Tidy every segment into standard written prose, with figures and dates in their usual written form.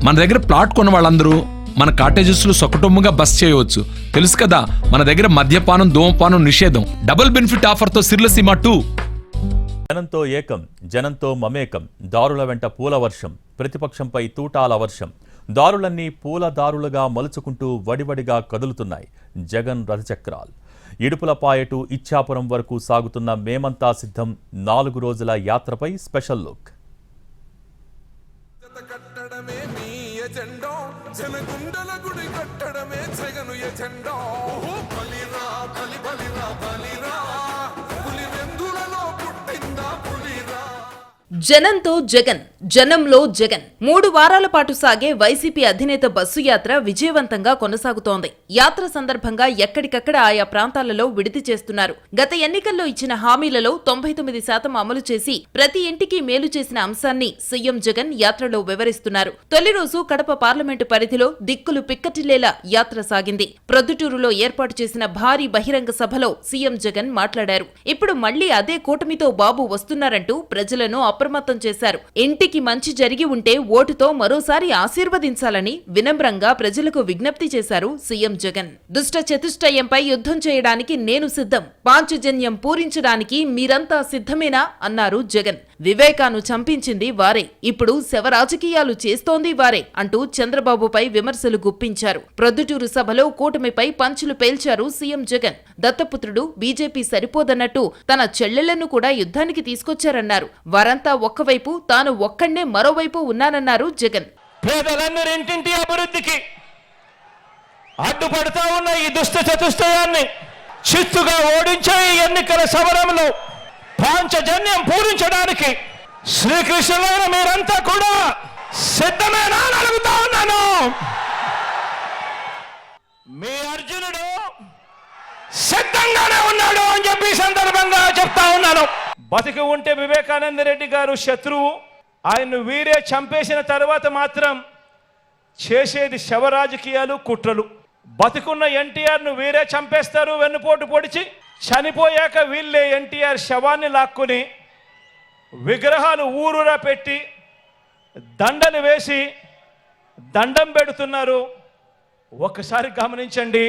మన దగ్గర ప్లాట్ కొన్న వాళ్ళందరూ మన కాటేజెస్లో సకుటుంబంగా బస్ చేయవచ్చు. తెలుసు కదా, మన దగ్గర మద్యపానం ధూమపానం నిషేధం. Double benefit ఆఫర్తో సిర్లసీమ 2. జనంతో ఏకం, జనంతో మమేకం. దారుల వెంట పూల వర్షం, ప్రతిపక్షంపై తూటాల వర్షం. దారులన్నీ పూల దారులుగా మలుచుకుంటూ వడివడిగా కదులుతున్నాయి జగన్ రథచక్రాలు. ఇడుపులపాయటు ఇచ్చాపురం వరకు సాగుతున్న మేమంతా సిద్ధం 4 రోజుల యాత్రపై స్పెషల్ లుక్. జనంతో జగన్, జనంలో జగన్. 3 వారాల పాటు సాగే వైసీపీ అధినేత బస్సు యాత్ర విజయవంతంగా కొనసాగుతోంది. యాత్ర సందర్భంగా ఎక్కడికక్కడ ఆయా ప్రాంతాలలో విడిది చేస్తున్నారు. గత ఎన్నికల్లో ఇచ్చిన హామీలలో 99% అమలు చేసి ప్రతి ఇంటికి మేలు చేసిన అంశాన్ని సీఎం జగన్ యాత్రలో వివరిస్తున్నారు. తొలి రోజు కడప పార్లమెంటు పరిధిలో దిక్కులు పిక్కటిల్లేలా యాత్ర సాగింది. ప్రొద్దుటూరులో ఏర్పాటు చేసిన భారీ బహిరంగ సభలో సీఎం జగన్ మాట్లాడారు. ఇప్పుడు మళ్లీ అదే కూటమితో బాబు వస్తున్నారంటూ ప్రజలను అప్రమత్తం చేశారు. ఇంటికి మంచి జరిగి ఉంటే ఓటుతో మరోసారి ఆశీర్వదించాలని వినమ్రంగా ప్రజలకు విజ్ఞప్తి చేశారు సీఎం జగన్. దుష్ట చతుష్టయంపై యుద్ధం చేయడానికి నేను సిద్ధం, పాంచజన్యం పూరించడానికి మీరంతా సిద్ధమేనా అన్నారు జగన్. వివేకాను చంపించింది వారే, ఇప్పుడు శవ రాజకీయాలు చేస్తోంది వారే అంటూ చంద్రబాబుపై విమర్శలు గుప్పించారు. ప్రొద్దుటూరు సభలో కూటమిపై పంచులు పేల్చారు సీఎం జగన్. దత్తపుత్రుడు బీజేపీ సరిపోదన్నట్టు తన చెల్లెళ్లను కూడా యుద్ధానికి తీసుకొచ్చారన్నారు. వారంతా ఒక్కవైపు, తాను ఒక్కడే మరోవైపు ఉన్నానన్నారు జగన్. పేదలందరింటింటి అభివృద్ధికి అడ్డుపడతా ఉన్న ఈ దుష్ట చతుష్టయాన్ని చిత్తుగా ఓడించే ఎన్నికల సమరంలో పాంచజన్యం పూరించడానికి శ్రీకృష్ణులైన మీరంతా కూడా సిద్ధమేనా అని అడుగుతా ఉన్నాను. మీ అర్జునుడు సిద్ధంగానే ఉన్నాడు అని చెప్పి సందర్భంగా చెప్తా ఉన్నాను. బతికి ఉంటే వివేకానంద రెడ్డి గారు శత్రువు, ఆయన్ను వీరే చంపేసిన తర్వాత మాత్రం చేసేది శవ రాజకీయాలు, కుట్రలు. బతికున్న ఎన్టీఆర్ను వీరే చంపేస్తారు వెన్నుపోటు పొడిచి. చనిపోయాక వీళ్ళే ఎన్టీఆర్ శవాన్ని లాక్కుని విగ్రహాలు ఊరూరా పెట్టి దండలు వేసి దండం పెడుతున్నారు. ఒక్కసారి గమనించండి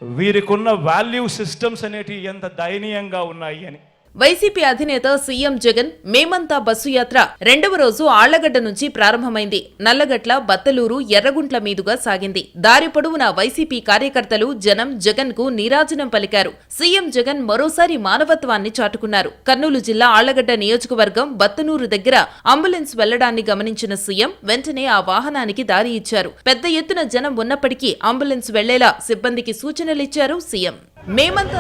వీరికున్న వాల్యూ సిస్టమ్స్ అనేటివి ఎంత దయనీయంగా ఉన్నాయి అని. వైసీపీ అధినేత సీఎం జగన్ మేమంతా బస్సు యాత్ర 2వ రోజు ఆళ్లగడ్డ నుంచి ప్రారంభమైంది. నల్లగట్ల, బత్తలూరు, ఎర్రగుంట్ల మీదుగా సాగింది. దారి పొడవునా వైసీపీ కార్యకర్తలు జనం జగన్ కు నీరాజనం పలికారు. సీఎం జగన్ మరోసారి మానవత్వాన్ని చాటుకున్నారు. కర్నూలు జిల్లా ఆళ్లగడ్డ నియోజకవర్గం బత్తనూరు దగ్గర అంబులెన్స్ వెళ్లడాన్ని గమనించిన సీఎం వెంటనే ఆ వాహనానికి దారి ఇచ్చారు. పెద్ద ఎత్తున జనం ఉన్నప్పటికీ అంబులెన్స్ వెళ్లేలా సిబ్బందికి సూచనలిచ్చారు సీఎం. మేమంతా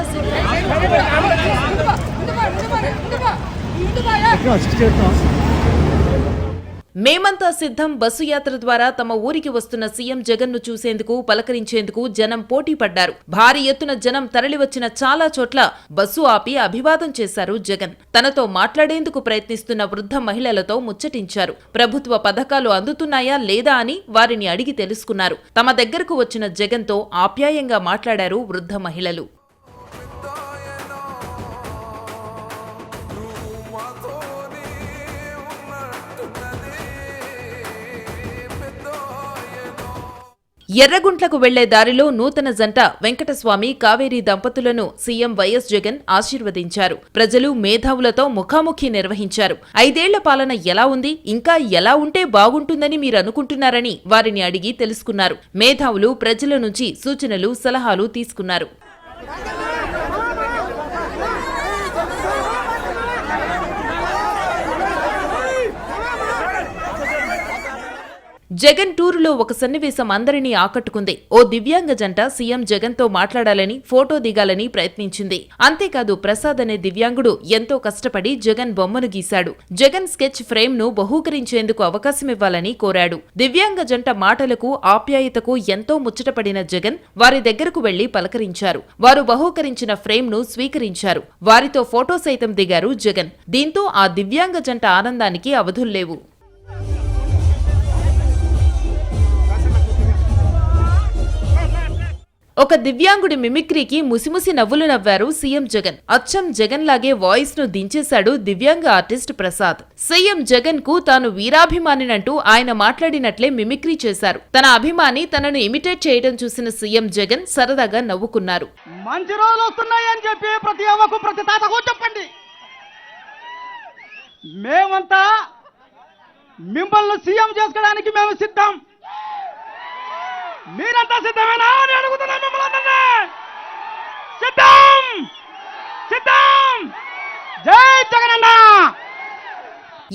మేమంతా సిద్ధం బస్సు యాత్ర ద్వారా తమ ఊరికి వస్తున్న సీఎం జగన్ ను చూసేందుకు, పలకరించేందుకు జనం పోటీ పడ్డారు. భారీ ఎత్తున జనం తరలివచ్చిన చాలా చోట్ల బస్సు ఆపి అభివాదం చేశారు జగన్. తనతో మాట్లాడేందుకు ప్రయత్నిస్తున్న వృద్ధ మహిళలతో ముచ్చటించారు. ప్రభుత్వ పథకాలు అందుతున్నాయా లేదా అని వారిని అడిగి తెలుసుకున్నారు. తమ దగ్గరకు వచ్చిన జగన్ తో ఆప్యాయంగా మాట్లాడారు వృద్ధ మహిళలు. ఎర్రగుంట్లకు వెళ్లే దారిలో నూతన జంట వెంకటస్వామి, కావేరీ దంపతులను సీఎం వైఎస్ జగన్ ఆశీర్వదించారు. ప్రజలు మేధావులతో ముఖాముఖి నిర్వహించారు. 5 ఏళ్ల పాలన ఎలా ఉంది, ఇంకా ఎలా ఉంటే బాగుంటుందని మీరనుకుంటున్నారని వారిని అడిగి తెలుసుకున్నారు. మేధావులు ప్రజల నుంచి సూచనలు, సలహాలు తీసుకున్నారు. జగన్ టూరులో ఒక సన్నివేశం అందరినీ ఆకట్టుకుంది. ఓ దివ్యాంగ జంట సీఎం జగన్ తో మాట్లాడాలని, ఫోటో దిగాలని ప్రయత్నించింది. అంతేకాదు ప్రసాద్ అనే దివ్యాంగుడు ఎంతో కష్టపడి జగన్ బొమ్మను గీశాడు. జగన్ స్కెచ్ ఫ్రేమ్ ను బహూకరించేందుకు అవకాశమివ్వాలని కోరాడు. దివ్యాంగ జంట మాటలకు, ఆప్యాయతకు ఎంతో ముచ్చటపడిన జగన్ వారి దగ్గరకు వెళ్లి పలకరించారు. వారు బహూకరించిన ఫ్రేమ్ ను స్వీకరించారు. వారితో ఫోటో సైతం దిగారు జగన్. దీంతో ఆ దివ్యాంగ జంట ఆనందానికి అవధుల్లేవు. ఒక దివ్యాంగుడి మిమిక్రీకి ముసిముసి నవ్వులు నవ్వారు సీఎం జగన్. అచ్చం జగన్ లాగే వాయిస్ ను దించేశాడు దివ్యాంగ ఆర్టిస్ట్ ప్రసాద్. సీఎం జగన్ కు తాను వీరాభిమానినంటూ ఆయన మాట్లాడినట్లే మిమిక్రీ చేశారు. తన అభిమాని తనను ఇమిటేట్ చేయడం చూసిన సీఎం జగన్ సరదాగా నవ్వుకున్నారు. మంచి రోజులు వస్తున్నాయని చెప్పి ప్రతి అవ్వకు ప్రతి తాతకు చెప్పండి. మేమంతా మిమ్మల్ని సీఎం చేసుకోవడానికి మేము సిద్ధం. మీరంతా సిద్ధమేనా అని అడుగుతున్నాం మిమ్మల్ని. సిద్ధం సిద్ధం. జై జగనన్న.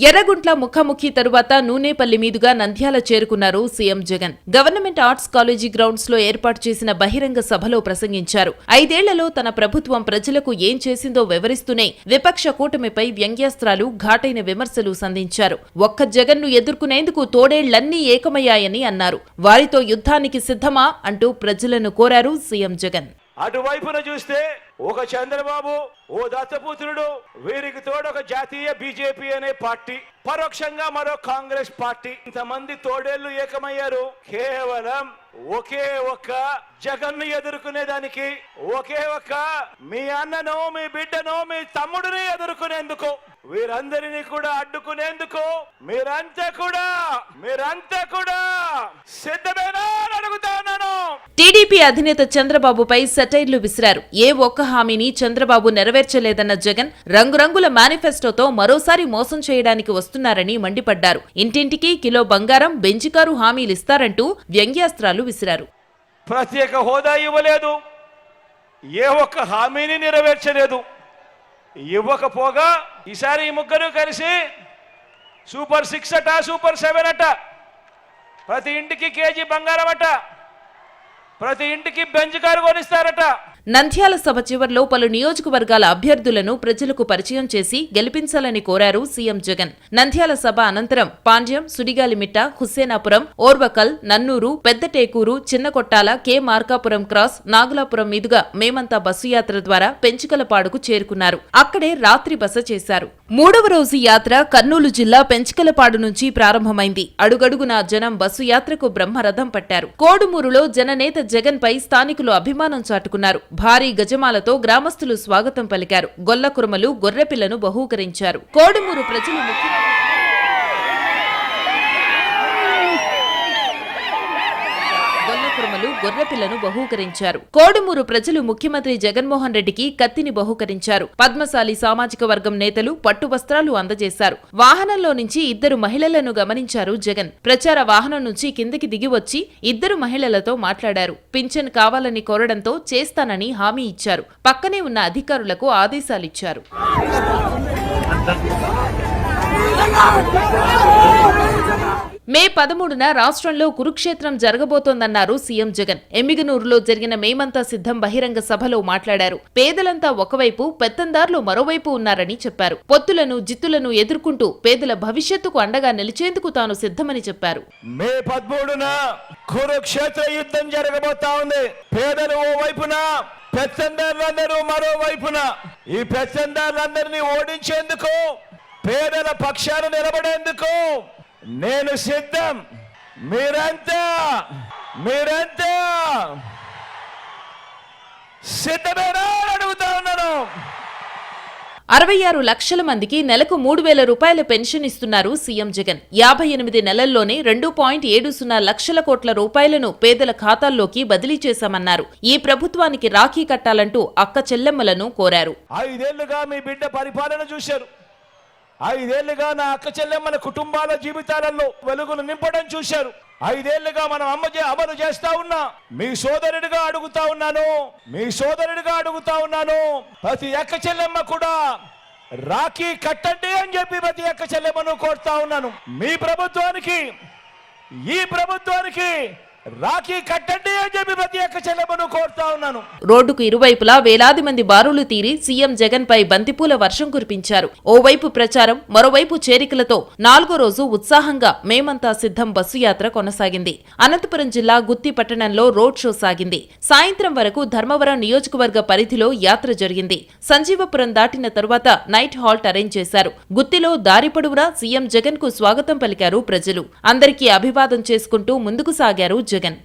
ఎర్రగుంట్ల ముఖాముఖి తరువాత నూనేపల్లి మీదుగా నంద్యాల చేరుకున్నారు CM Jagan. Government arts college grounds లో ఏర్పాటు చేసిన బహిరంగ సభలో ప్రసంగించారు. 5 ఏళ్లలో తన ప్రభుత్వం ప్రజలకు ఏం చేసిందో వివరిస్తూనే విపక్ష కూటమిపై వ్యంగ్యాస్త్రాలు, ఘాటైన విమర్శలు సంధించారు. ఒక్క జగన్ ను ఎదుర్కొనేందుకు తోడేళ్లన్నీ ఏకమయ్యాయని అన్నారు. వారితో యుద్ధానికి సిద్ధమా అంటూ ప్రజలను కోరారు సీఎం జగన్. అటువైపున చూస్తే ఒక చంద్రబాబు, ఓ దత్తపుత్రుడు, వీరికి తోడు ఒక జాతీయ బీజేపీ అనే పార్టీ, పరోక్షంగా మరో కాంగ్రెస్ పార్టీ, ఇంతమంది తోడేళ్లు ఏకమయ్యారు కేవలం ఒకే ఒక్క జగన్ను ఎదుర్కొనేదానికి, ఒకే ఒక్క మీ అన్నను, మీ బిడ్డను, మీ తమ్ముడిని ఎదుర్కొనేందుకు, వీరందరినీ కూడా అడ్డుకునేందుకు మీరంతా కూడా సిద్ధమేనా అని అడుగుతా ఉన్నాను. టీడీపీ అధినేత చంద్రబాబుపై సెటైర్లు విసిరారు. ఏ ఒక్క హామీని చంద్రబాబు నెరవేర్చలేదన్న జగన్ రంగురంగుల మేనిఫెస్టోతో మరోసారి మోసం చేయడానికి వస్తున్నారని మండిపడ్డారు. ఇంటింటికి కిలో బంగారం, బెంజికారు హామీలిస్తారంటూ వ్యంగ్యాస్త్రాలు విసిరారు. ప్రత్యేక హోదా ఇవ్వలేదు, ఏ ఒక్క హామీని నెరవేర్చలేదు. ఇవ్వకపోగా ఈసారి ఈ ముగ్గురు కలిసి సూపర్ 6 అట, సూపర్ 7 అట, ప్రతి ఇంటికి కేజీ బంగారం అట, ప్రతి ఇంటికి బెంచ్ కారు కొనిస్తారట. నంద్యాల సభ చివర్లో పలు నియోజకవర్గాల అభ్యర్థులను ప్రజలకు పరిచయం చేసి గెలిపించాలని కోరారు సీఎం జగన్. నంద్యాల సభ అనంతరం పాండ్యం, సుడిగాలిమిట్ట, హుస్సేనాపురం, ఓర్వకల్, నన్నూరు, పెద్దటేకూరు, చిన్నకొట్టాల, కె మార్కాపురం క్రాస్, నాగులాపురం మీదుగా మేమంతా బస్సు యాత్ర ద్వారా పెంచికలపాడుకు చేరుకున్నారు. అక్కడే రాత్రి బస చేశారు. 3వ రోజు యాత్ర కర్నూలు జిల్లా పెంచికలపాడు నుంచి ప్రారంభమైంది. అడుగడుగునా జనం బస్సు యాత్రకు బ్రహ్మరథం పట్టారు. కోడుమూరులో జననేత జగన్ పై స్థానికులు అభిమానం చాటుకున్నారు. భారీ గజమాలతో గ్రామస్తులు స్వాగతం పలికారు. గొల్లకురమలు, గొర్రెపిల్లను బహూకరించారు. కోడుమూరు ప్రజలు కోడుమూరు ప్రజలు ముఖ్యమంత్రి జగన్మోహన్ రెడ్డికి కత్తిని బహూకరించారు. పద్మశాలి సామాజిక వర్గం నేతలు పట్టు వస్త్రాలు అందజేశారు. వాహనంలో నుంచి 2 మహిళలను గమనించారు జగన్. ప్రచార వాహనం నుంచి కిందకి దిగి వచ్చి 2 మహిళలతో మాట్లాడారు. పింఛన్ కావాలని కోరడంతో చేస్తానని హామీ ఇచ్చారు. పక్కనే ఉన్న అధికారులకు ఆదేశాలిచ్చారు. మే 13న రాష్ట్రంలో కురుక్షేత్రం జరగబోతోందన్నారు సీఎం జగన్. ఎమ్మిగనూరులో జరిగిన మేమంతా సిద్ధం బహిరంగ సభలో మాట్లాడారు. పేదలంతా ఒకవైపు, పెత్తందార్లు మరోవైపు ఉన్నారని చెప్పారు. పొత్తులను, జిత్తులను ఎదుర్కొంటూ పేదల భవిష్యత్తుకు అండగా నిలిచేందుకు తాను సిద్ధమని చెప్పారు. మే 13న కురుక్షేత్ర యుద్ధం జరగబోతా ఉంది. పేదలు ఓ వైపున, పెత్తందారులందరూ మరో వైపున. ఈ పెత్తందారులందరినీ ఓడించేందుకు, పేదల పక్షాన నిలబడేందుకు నేను సిద్ధం. మీరంతా సిద్ధమేనా అడుగుతా ఉన్నాను. 66 లక్షల మందికి నెలకు 3,000 రూపాయల పెన్షన్ ఇస్తున్నారు సీఎం జగన్. 58 నెలల్లోనే 2.70 లక్షల కోట్ల రూపాయలను పేదల ఖాతాల్లోకి బదిలీ చేశామన్నారు. ఈ ప్రభుత్వానికి రాఖీ కట్టాలంటూ అక్క చెల్లెమ్మలను కోరారు. 5 ఏళ్లుగా మీ బిడ్డ పరిపాలన చూశారు. 5 ఏళ్లుగా నా అక్క చెల్లెమ్మల కుటుంబాల జీవితాలలో వెలుగులు నింపడం చూశారు. 5 ఏళ్లుగా మనం అమలు చేస్తా ఉన్నా. మీ సోదరుడిగా అడుగుతా ఉన్నాను. ప్రతి అక్క చెల్లెమ్మ కూడా రాఖీ కట్టండి అని చెప్పి ప్రతి అక్క చెల్లెమ్మను కోరుతా ఉన్నాను. మీ ప్రభుత్వానికి, ఈ ప్రభుత్వానికి రాఖీ కట్టండి అని చెప్పి ప్రతి ఒక్క చెల్లెమ్మను కోరుతా ఉన్నాను. రోడ్డుకు ఇరువైపులా వేలాది మంది బారులు తీరి సీఎం జగన్ పై బంతిపూల వర్షం కురిపించారు. ఓవైపు ప్రచారం, మరోవైపు చేరికలతో 4వ రోజు ఉత్సాహంగా మేమంతా సిద్ధం బస్సు యాత్ర కొనసాగింది. అనంతపురం జిల్లా గుత్తి పట్టణంలో రోడ్ షో సాగింది. సాయంత్రం వరకు ధర్మవరం నియోజకవర్గ పరిధిలో యాత్ర జరిగింది. సంజీవపురం దాటిన తరువాత నైట్ హాల్ట్ అరేంజ్ చేశారు. గుత్తిలో దారి పొడవునా సీఎం జగన్ కు స్వాగతం పలికారు ప్రజలు. అందరికీ అభివాదం చేసుకుంటూ ముందుకు సాగారు జగన్.